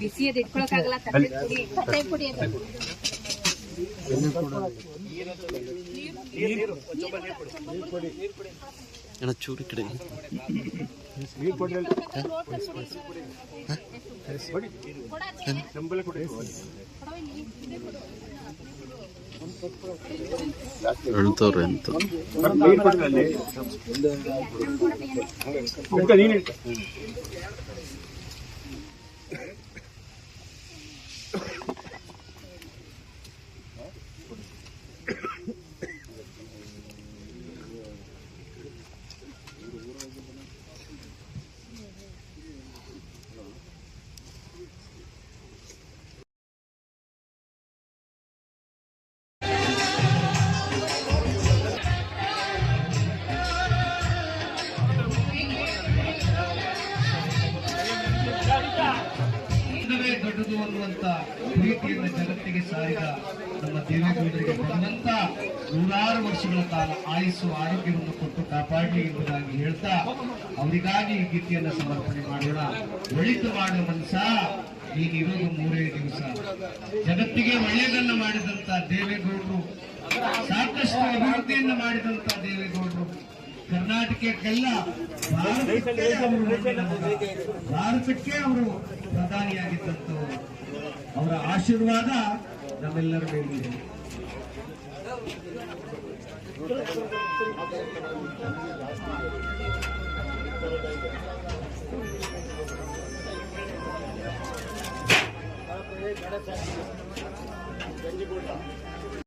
ಬಿಸಿಯದ ಇಟ್ಕೊಳಕ್ಕಾಗಲ್ಲ ತಟ್ಟೆ ಪುಡಿ ಅಣ್ಣ ಚೂರಿ ಕಡೆ ಹೇಳ್ತವ್ರೆ ಅಂತ ದೊಡ್ಡದು ಅನ್ನುವಂತ ಪ್ರೀತಿಯನ್ನು ಜಗತ್ತಿಗೆ ಸಾರಿದ ನಮ್ಮ ದೇವೇಗೌಡರಿಗೆ ಭಗವಂತ ನೂರಾರು ವರ್ಷಗಳ ಕಾಲ ಆಯುಸ್ಸು ಆರೋಗ್ಯವನ್ನು ಕೊಟ್ಟು ಕಾಪಾಡಲಿ ಎಂಬುದಾಗಿ ಹೇಳ್ತಾ ಅವರಿಗಾಗಿ ಈ ಗೀತೆಯನ್ನು ಸಮರ್ಪಣೆ ಮಾಡೋಣ. ಒಳಿತು ಮಾಡುವ ಮನಸ ನೀನಿರೋದು 3 ದಿವಸ. ಜಗತ್ತಿಗೆ ಒಳ್ಳೆಯದನ್ನ ಮಾಡಿದಂತ ದೇವೇಗೌಡರು, ಸಾಕಷ್ಟು ಅಭಿವೃದ್ಧಿಯನ್ನು ಮಾಡಿದಂತ ದೇವೇಗೌಡರು, ಕರ್ನಾಟಕಕ್ಕೆಲ್ಲ ಭಾರತಕ್ಕೆ ಅವರು ಪ್ರಧಾನಿಯಾಗಿದ್ದಂಥವರು. ಅವರ ಆಶೀರ್ವಾದ ನಮ್ಮೆಲ್ಲರ ಮೇಲಿದೆ. ಗಂಜಿಗೂಟ